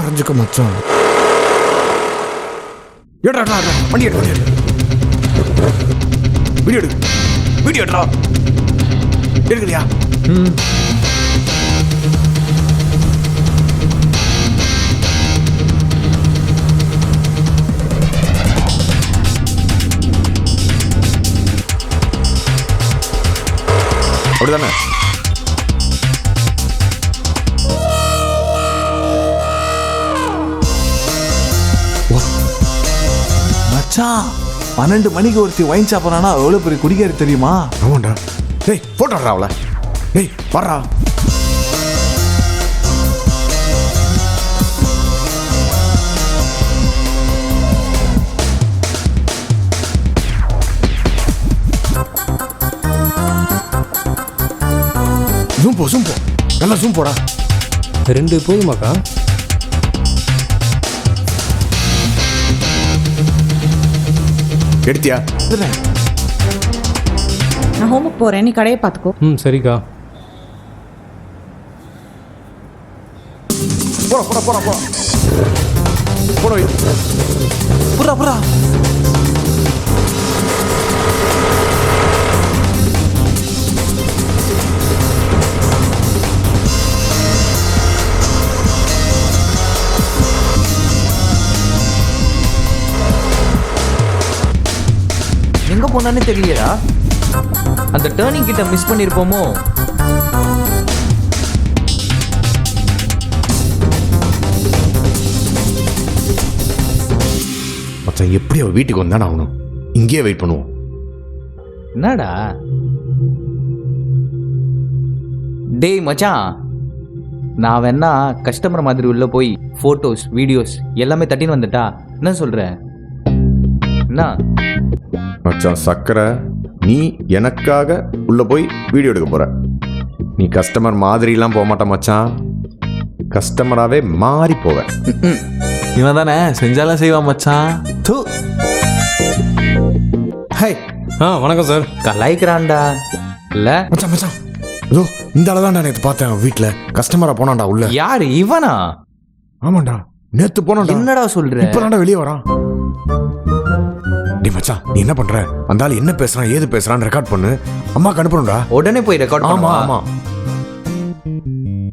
அரைஞ்சுக்க மச்சான். ஏடா வண்டி எடு, வண்டி எடு. வீடியோ எடு, வீடியோ எடுறா. எடுக்கலையா? அப்படிதானே? மச்சான் 12 மணிக்கு ஒருத்தி வைன் சாப்பிட்றானா எவ்வளோ பெரிய குடிக்காரி தெரியுமா? ஆமாண்டா. டேய் போட்டுறா அவளை. டேய் வர்றா. ஜூம் போ, ஜூம் போ, நல்லா ஜூம் போடா. 2 போதுமாக்கா? எடுத்தியா? நான் ஹோமுக்கு போகிறேன், நீ கடையை பார்த்துக்கோ. சரிக்கா. போடா போடா போடா போடா போடா. புறா புறா. எங்க போனான்னு தெரியலடா. அந்த டேர்னிங் கிட்ட மிஸ் பண்ணிருப்போமோ? மச்சான் எப்படி அவ வீட்டுக்கு வந்தானே ஆகணும். இங்கேயே வெயிட் பண்ணுவோம். என்னடா டேய் மச்சான், நான் வேணா கஸ்டமர் மாதிரி உள்ள போய் போட்டோஸ் வீடியோஸ் எல்லாமே தட்டின்னு வந்துட்டா என்ன சொல்ற? என்ன மச்சான் சக்கரை, நீ எனக்காக உள்ள போய் வீடியோ எடுக்க போற. நீ கஸ்டமர் மாதிரிலாம் போக மாட்ட மச்சான், கஸ்டமராகவே மாறி போவேன். இவன் தானே செஞ்சாலும் செய்வான் மச்சான். தூ. ஹே வணக்கம் சார். கலாய்க்கிறான்டா. இல்ல மச்சான் மச்சான், இதோ இந்த ஆளை தான் நேற்று பார்த்தேன் வீட்டில். கஸ்டமரா போனான்டா உள்ள. யாரு இவனா? ஆமாண்டா, நேற்று போனான்டா. என்னடா சொல்ற? இப்பதான்டா வெளியே வரான். டேய் மச்சான், நீ என்ன பண்ற? அந்த ஆள் என்ன பேசுறான் ஏது பேசுறான்னு ரெக்கார்ட் பண்ணு, அம்மாக்கு அனுப்பணும்டா. உடனே போய் ரெக்கார்ட் ஆமா பண்ணுவா. ஆமா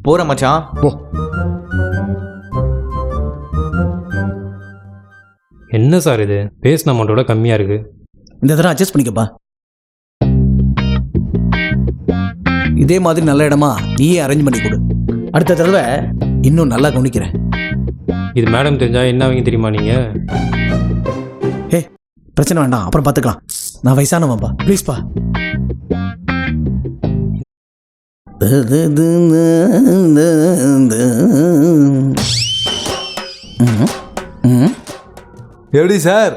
போற மச்சான் போ. என்ன சார் இது? பேசின அமௌண்ட்டோட கம்மியாக இருக்குது. இந்த தடவை அட்ஜஸ்ட் பண்ணிக்கப்பா. இதே மாதிரி நல்ல இடமா நீயே அரேஞ்ச் பண்ணி கொடு. அடுத்த தடவை இன்னும் நல்லா கவனிக்கிறேன். இது மேடம் தெரிஞ்சா என்ன அவங்க தெரியுமா நீங்கள்? ஏ பிரச்சனை வேண்டாம், அப்புறம் பார்த்துக்கலாம். நான் வயசானவன்பா, ப்ளீஸ்ப்பா. எப்படி சார்?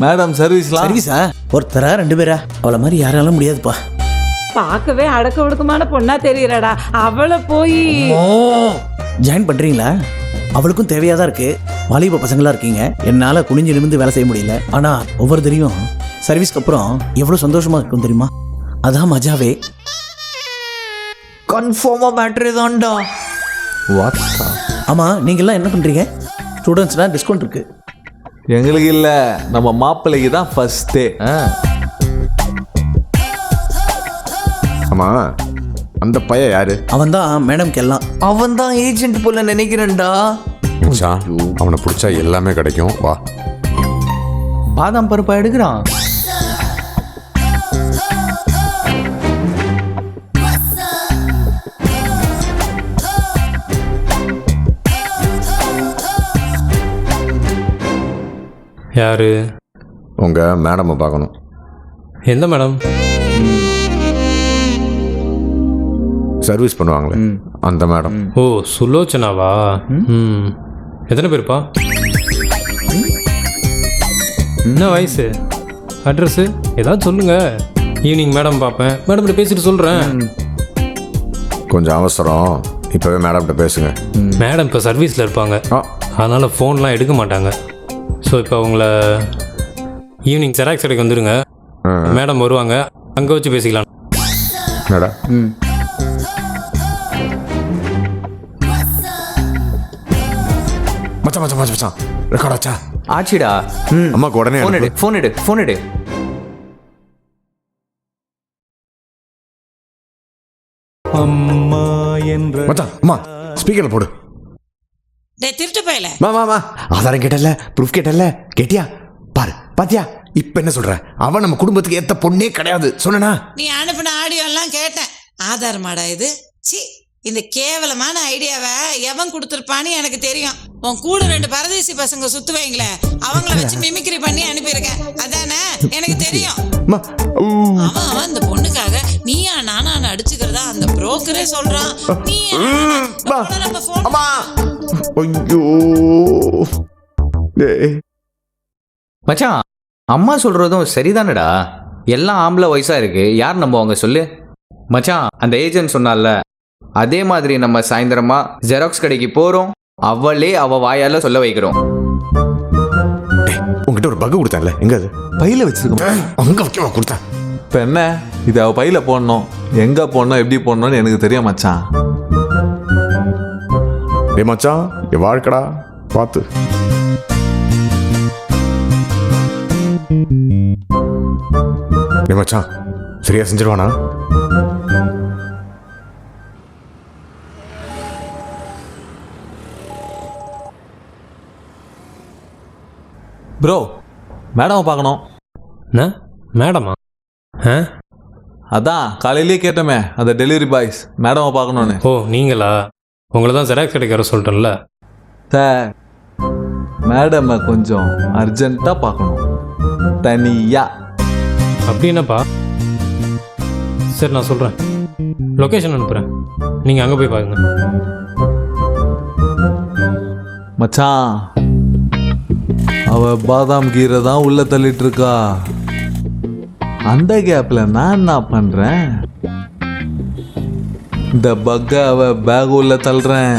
மேடம் சர்வீஸ்லாம்? சர்வீஸா? ஒருத்தரா 2 பேரா? அவளை மாதிரி யாராலும் முடியாதுப்பா. பார்க்கவே அடக்க ஒடுக்கமான பொண்ணா தெரியறடா. அவளை போய் ஜாயின் பண்ணுறீங்களா? அவளுக்கும் தேவையாக தான் இருக்குது. வாலிப பசங்களாக இருக்கீங்க. என்னால் குனிஞ்சு நிமிந்து வேலை செய்ய முடியல. ஆனால் ஒவ்வொரு தெரியும் சர்வீஸ்க்கு அப்புறம் எவ்வளோ சந்தோஷமாக இருக்கும் தெரியுமா? அதான் மஜாவே. கன்ஃபார்மா பேட்டரி தான்டா. ஆமாம், நீங்கள்லாம் என்ன பண்ணுறீங்க? ஸ்டூடெண்ட்ஸ்னால் டிஸ்கவுண்ட் இருக்குது. எங்களுக்கு இல்லை, நம்ம மாப்பிள்ளைக்கு தான் ஃபர்ஸ்ட்டு. ஆமா, அந்த பையன் யாரு? அவன் தான் மேடம்க்கு எல்லாம். அவன் தான் ஏஜென்ட் போல நினைக்கிறேன்டா. மச்சான், அவனை பிடிச்சா எல்லாமே கிடைக்கும். வா. பாதாம் பருப்பா எடுக்கிறான். யாரு? உங்க மேடமை பார்க்கணும். எந்த மேடம்? சர்வீஸ் பண்ணுவாங்களே அந்த மேடம். ஓ சுலோச்சனாவா? எத்தனை பேருப்பா? என்ன வயசு? அட்ரஸு ஏதாவது சொல்லுங்க. ஈவினிங் மேடம் பார்ப்பேன். மேடம் பேசிட்டு சொல்கிறேன். கொஞ்சம் அவசரம், இப்போவே மேடம்கிட்ட பேசுங்க. மேடம் இப்போ சர்வீஸில் இருப்பாங்க, அதனால் ஃபோன்லாம் எடுக்க மாட்டாங்க. ஸோ இப்போ அவங்கள ஈவினிங் ஜெராக்ஸ் கடைக்கு வந்துடுங்க. மேடம் வருவாங்க, அங்கே வச்சு பேசிக்கலாம். என்னடா? மச்சான் மச்சான் மச்சான் மச்சான் ரெக்கார்ட் ஆச்சா? ஆச்சுடா. அம்மாக்கு உடனே ஃபோன் எடு அனுப்பு. ஃபோன் எடு ஃபோன் எடு. அம்மா என்ற மச்சான் அம்மா ஸ்பீக்கர்ல போடு. டேய் திருட்டு போயல, மா ஆதாரம் கேட்டல, ப்ரூஃப் கேட்டல, கேட்டியா? பாரு பாத்தியா இப்ப என்ன சொல்ற? அவன் நம்ம குடும்பத்துக்கு ஏத்த பொண்ணே கிடையாது சொன்னா. நீ அனுப்பின ஆடியோ எல்லாம் கேட்டேன். ஆதாரமாடா இது? சி, இந்த கேவலமான ஐடியாவை எவன் கொடுத்துருப்பான்னு எனக்கு தெரியும். உன் கூட 2 பரதேசி பசங்க சுத்துவீங்களே, அவங்கள வச்சு மிமிக்ரி பண்ணி அனுப்பியிருக்கேன். அதானே எனக்கு தெரியும். அவன் இந்த பொண்ணுக்காக நீயா நானா அடிச்சுக்கிறதா அந்த புரோக்கரே சொல்றான். நீ நம்ம phone ஐயோ மச்சான், அம்மா சொல்றதும் சரிதானடா. எல்லாம் ஆம்பளை வயசா இருக்கு, யார் நம்புவாங்க சொல்லு? மச்சான், அந்த ஏஜென்ட் சொன்னால அதே மாதிரி நம்ம சாயந்தரமா ஜெராக்ஸ் கடைக்கு போறோம், அவளே அவ வாயால சொல்ல வைக்கிறோம். உங்ககிட்ட ஒரு பഗ് கொடுத்தேன்ல, எங்க அது? பையில வச்சிருக்கோம். அங்க வைக்கவா கொடுத்தேன்? இப்போ என்ன, இது அவ பையில போடணும். எங்க போடணும், எப்படி போடணும்னு எனக்கு தெரியும் மச்சான். டே மச்சான், என் வாழ்க்கடா பார்த்து. டே மச்சான், சரியா செஞ்சிருவானா? ப்ரோ, மேடம் பார்க்கணும். என்ன மேடமா? ஆ அதான் காலையிலேயே கேட்டோமே, அந்த டெலிவரி பாய்ஸ் மேடமை பார்க்கணுன்னு. ஓ நீங்களா? உங்களை தான் ஜெராக்ஸ் கடைக்கு வர சொல்லிட்டேன்ல. சார், மேடமை கொஞ்சம் அர்ஜென்ட்டாக பார்க்கணும், தனியா. அப்படி என்னப்பா? சரி நான் சொல்கிறேன், லொக்கேஷன் அனுப்புகிறேன், நீங்கள் அங்கே போய் பாருங்க. மச்சான், அவ பாதாம் கீரை தான் உள்ள தள்ளிட்டு இருக்கா. அந்த கேப்ல நான் என்ன பண்றேன், இந்த பக்க அவ பேக் உள்ள தள்ளுறேன்.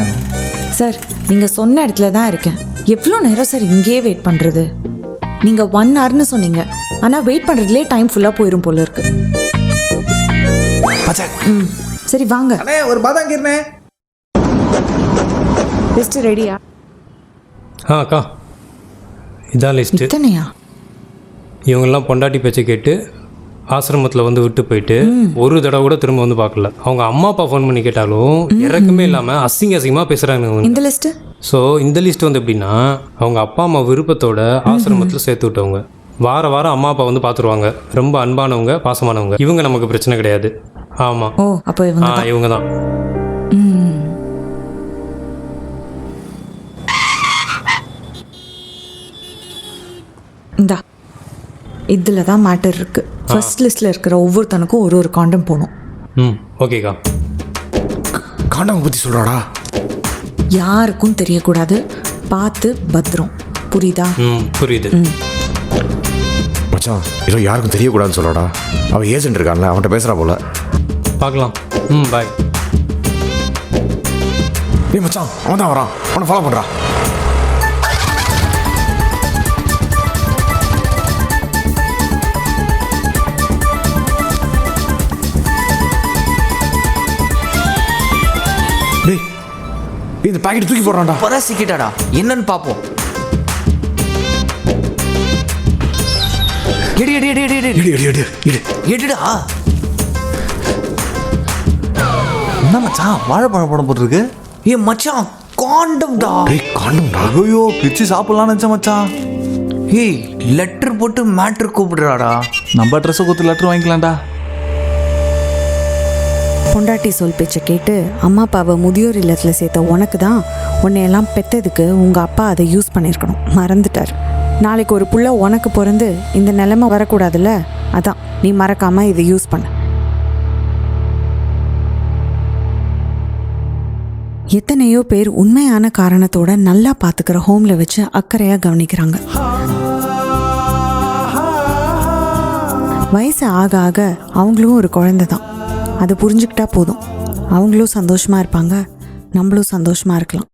சார், நீங்கள் சொன்ன இடத்துல தான் இருக்கேன். எவ்வளோ நேரம் சார் இங்கேயே வெயிட் பண்ணுறது? நீங்கள் 1 hourனு சொன்னீங்க, ஆனால் வெயிட் பண்ணுறதுலே டைம் ஃபுல்லாக போயிடும் போல இருக்கு. ம், சரி வாங்க. ஒரு பாதாம் கீர்னே. லிஸ்ட் ரெடியா? அக்கா, இதான் லிஸ்ட்டு. இத்தனையா? இவங்கெல்லாம் பொண்டாட்டி பேச்சை கேட்டு ஆசிரமத்தில் வந்து விட்டு போயிட்டு ஒரு தடவை கூட திரும்ப வந்து பார்க்கல. அவங்க அம்மா அப்பா ஃபோன் பண்ணி கேட்டாலும் இறக்கமே இல்லாமல் அசிங்கமாக பேசுகிறாங்க. இந்த லிஸ்ட்டு? ஸோ இந்த லிஸ்ட் வந்து எப்படின்னா, அவங்க அப்பா அம்மா விருப்பத்தோட ஆசிரமத்தில் சேர்த்து விட்டவங்க. வாரம் அம்மா அப்பா வந்து பார்த்துருவாங்க. ரொம்ப அன்பானவங்க, பாசமானவங்க. இவங்க நமக்கு பிரச்சனை கிடையாது. ஆமாம். ஓ, அப்போ இவங்க தான். இந்தா, இதில் தான் மேட்டர் இருக்கு. ஃபர்ஸ்ட் லிஸ்ட்டில் இருக்கிற ஒவ்வொருத்தனுக்கும் ஒரு காண்டம் போகணும். ம், ஓகேக்கா. காண்டம் பற்றி சொல்கிறாடா? யாருக்கும் தெரியக்கூடாது, பார்த்து பத்திரம். புரியுதா? ம், புரியுது. மச்சான், ஏதோ யாருக்கும் தெரியக்கூடாதுன்னு சொல்லடா. அவன் ஏஜென்ட் இருக்கான்ல, அவன்கிட்ட பேசுகிறா போல. பார்க்கலாம். ம், பாய். ஏய் மச்சான், அவன் தான் வரான், அவனை ஃபாலோ பண்ணுறா. டேய், இந்த பாக்கெட் தூக்கி போடுறான்டா. பரசிக்கிட்டாடா, என்னன்னு பார்ப்போம். எடு எடு எடு எடு எடு எடு எடு எடு எடு எடுடா. என்ன மச்சான், வாழைப்பழம் படம் போட்டிருக்கு. ஏ மச்சான், காண்டம்டா. டேய், காண்டம்டா. ஐயோ, பிரிச்சு சாப்பிடலாம்னு நினச்சேன் மச்சான். ஏய், லெட்டர் போட்டு மேட்ரு கூப்பிடுறாடா. நம்ம ட்ரெஸ்ஸை கொடுத்து லெட்டர் வாங்கிக்கலாம்டா. பொண்டாட்டி சொல் பேச்சை கேட்டு அம்மா அப்பாவை முதியோர் இல்லத்தில் சேர்த்த உனக்கு தான் உன்னையெல்லாம் பெற்றதுக்கு உங்கள் அப்பா அதை யூஸ் பண்ணியிருக்கணும், மறந்துட்டார். நாளைக்கு ஒரு புள்ள உனக்கு பிறந்து இந்த நிலைமை வரக்கூடாதுல்ல, அதான் நீ மறக்காமல் இதை யூஸ் பண்ண. எத்தனையோ பேர் உண்மையான காரணத்தோட நல்லா பார்த்துக்கிற ஹோமில் வச்சு அக்கறையாக கவனிக்கிறாங்க. வயசு ஆக ஆக அவங்களும் ஒரு குழந்தை தான். அதை புரிஞ்சுக்கிட்டா போதும், அவங்களும் சந்தோஷமாக இருப்பாங்க, நம்மளும் சந்தோஷமாக இருக்கலாம்.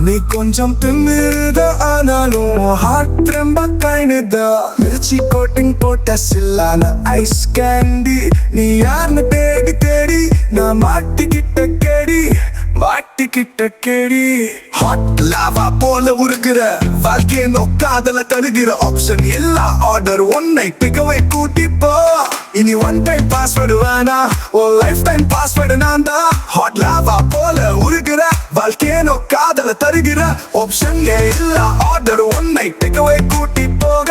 நீ கொஞ்சம் திமிருத ஆனாலும் ஹார்ட் ரொம்ப கைனுதா மிர்ச்சி கோட்டிங் போட்ட சில்லான ஐஸ் கேண்டி நீ யாருன்னு தேடி தேடி நான் மாட்டிக்கிட்ட கேடி ஹாட் லாவா போல உருகிற வாழ்க்கையை நோக்காதல தருகிற ஆப்ஷன் எல்லா ஆர்டர் ஒன்னை பிகவை கூட்டிப்போ இனி ஒன் டைம் பாஸ்வேர்டு வேணா ஓ லைஃப் டைம் பாஸ்வேர்டு நான் தான் ஹாட் லாவா போல உருகிற வாழ்க்கையை நோக்காதல தருகிற ஆப்ஷன் எல்லா ஆர்டர் ஒன்னை பிகவை கூட்டி போக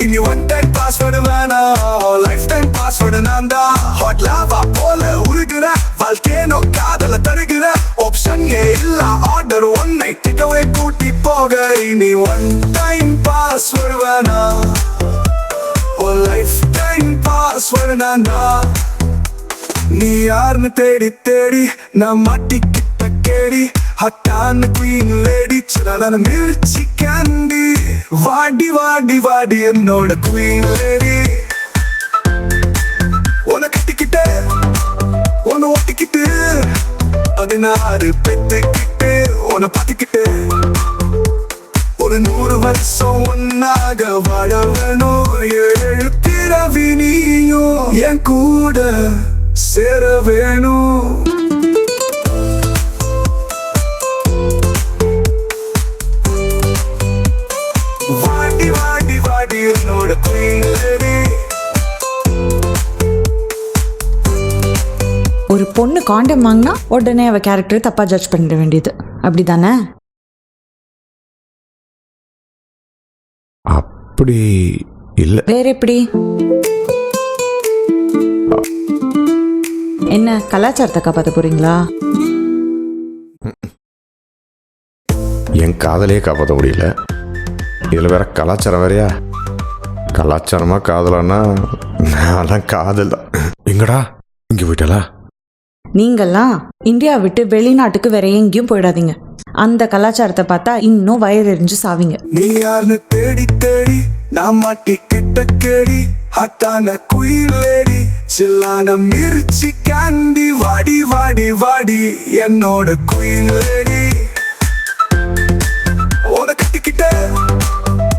இனி ஒன் டைம் பாஸ்வேர்டு வேணா ஓ லைஃப் டைம் பாஸ்வேர்டு நான் தான் ஹாட் லாவா போல உருகிற வாழ்க்கையை நோக்காதல தருகிற ஆப்ஷன் எல்லா ஆர்டர் ஒன்னை டிக்கவே கூட்டி போக இனி ஒன் டைம் பாஸ்வேர்டு வேணா ஓ லைஃப் டைம் பாஸ்வேர்டு நான்தா நீ யாருன்னு தேடி தேடி நான் மாட்டிக்கிட்ட கேடி ஹட்டான குயின் லேடி சிறலான மிர்ச்சி கேண்டி வாடி வாடி வாடி என்னோட குயின் லேடி உன்னை கட்டிக்கிட்டு உன்னை ஒட்டிக்கிட்டு 16 பெத்துக்கிட்டு உன்னை பார்த்துக்கிட்டு ஒரு 100 வருஷம் ஒன்னாக வாழ வேணும் 7 பிறவி நீயும் என் கூட சேர வேணும் வாடி வாடி வாடி என்னோட குயின் லேடி ஒரு பொண்ணு காண்டம் வாங்கினா உடனே அவள் கேரக்டரை தப்பாக ஜட்ஜ் பண்ணிட வேண்டியது அப்படி தானே? அப்படி இல்லை. வேற எப்படி? என்ன கலாச்சாரத்தை காப்பாற்ற போறீங்களா? என் காதலையே காப்பாற்ற முடியல, இதில் வேற கலாச்சாரம் வேறையா? கலாச்சாரமா காதலான்னா நான் காதல் தான். எங்கடா இங்கே போயிட்டலா? நீங்கள்லாம் இந்தியா விட்டு வெளிநாட்டுக்கு வேற எங்கேயும் போயிடாதீங்க. அந்த கலாச்சாரத்தை பார்த்தா இன்னும் வயதெறிஞ்சு சாவீங்க. நீ யாருன்னு தேடி தேடி நான் மாட்டிக்கிட்ட கேடி ஹட்டான குயில் லேடி சில்லான மிர்ச்சி கேண்டி வாடி வாடி வாடி என்னோட குயில் லேடி உன்னை கட்டிக்கிட்ட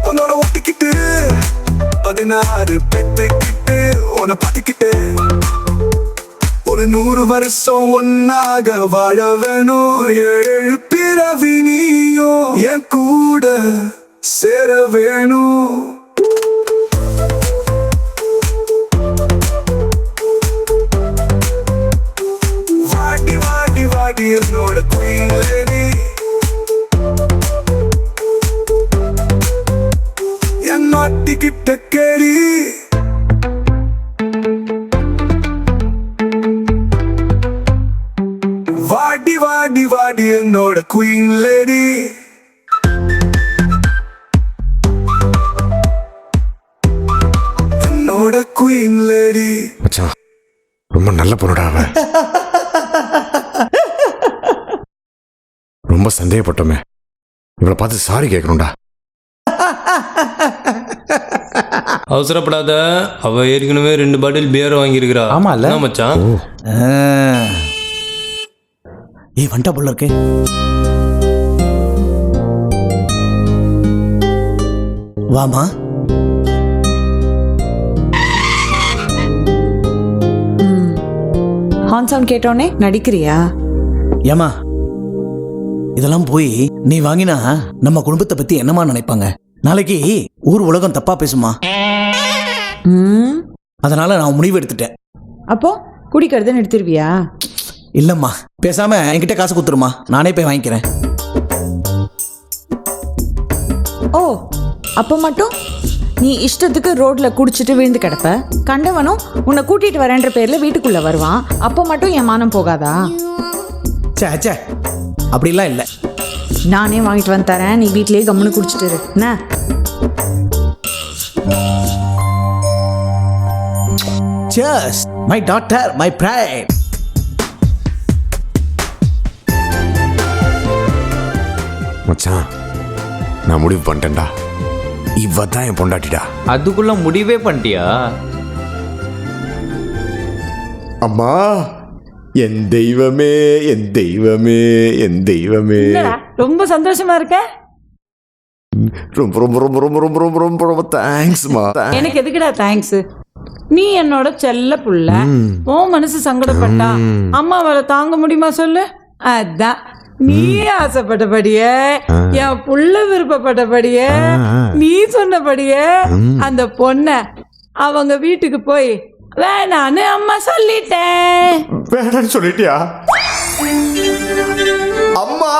உன்னோட ஒட்டிக்கிட்டு 16 பெத்துக்கிட்டு உன்னை பார்த்துக்கிட்டு ஒரு 100 வருஷம் ஒன்னாக வாழ வேணும் 7 பிறவி நீயும் என் கூட சேர வேணும் வாடி வாடி வாடி என்னோட குயின் லேடி என் மாட்டிக்கிட்ட கேடி வாடி வாடி வாடி என்னோட குயின் லேடி என்னோட குயின் லேடி. மச்சான் ரொம்ப நல்ல பொண்ணுடா அவ. ரொம்ப சந்தேகப்பட்டோமே, இவளை பார்த்து சாரி கேட்கணும்டா. அவசரப்படாத, அவ ஏற்கனவே 2 பாட்டில் பியர் வாங்கியிருக்கிறா. ஆமால்ல? என்ன மச்சான்? ஏய் வந்துட்டா போல இருக்கே. வாமா. ஹார்ன் சவுண்ட் கேட்டோன்னே நடிக்கிறியா? ஏமா இதெல்லாம் போய் நீ வாங்கினா நம்ம குடும்பத்தை பத்தி என்னமா நினைப்பாங்க? நாளைக்கு ஊர் உலகம் தப்பா பேசுமா. அதனால நான் முடிவு எடுத்துட்டேன். அப்போ குடிக்கிறத நிறுத்திடுவியா? இல்லம்மா, பேசாம என்கிட்ட காசு கொடுத்துருமா, நானே போய் வாங்கிக்கிறேன். ஓ, அப்போ மட்டும் நீ இஷ்டத்துக்கு ரோட்ல குடிச்சிட்டு விழுந்து கிடப்ப. கண்டவனும் உன்னை கூட்டிட்டு வரேன்ற பேர்ல வீட்டுக்குள்ள வருவான். அப்போ மட்டும் என் மானம் போகாதா? சே அப்படிலாம் இல்லை. நானே வாங்கிட்டு வந்து தரேன், நீ வீட்லயே கம்முன்னு குடிச்சிட்டு இரு. என்ன? Cheers, my daughter, my pride. மச்சான் நான் முடிவு பண்ணிட்டேன்டா, இவ தான் என் பொண்டாட்டிடா. அதுக்குள்ள முடிவே பண்ணிட்டியா? அம்மா என் தெய்வமே என் தெய்வமே என் தெய்வமே. என்னடா ரொம்ப சந்தோஷமா இருக்க? ரொம்ப ரொம்ப ரொம்ப ரொம்ப ரொம்ப ரொம்ப ரொம்ப ரொம்ப தேங்க்ஸ்மா. எனக்கு எதுக்குடா தேங்க்ஸ்? நீ என்னோட செல்ல புள்ள. உன் மனசு சங்கடப்பட்டா அம்மாவால தாங்க முடியுமா சொல்லு? அதான் நீ ஆசைப்பட்டபடியே என் புள்ள விருப்பப்பட்டபடியே நீ சொன்னபடியே அந்த பொண்ண அவங்க வீட்டுக்கு போய் வேணான்னு அம்மா சொல்லிட்டேன். வேணான்னு சொல்லிட்டியா அம்மா?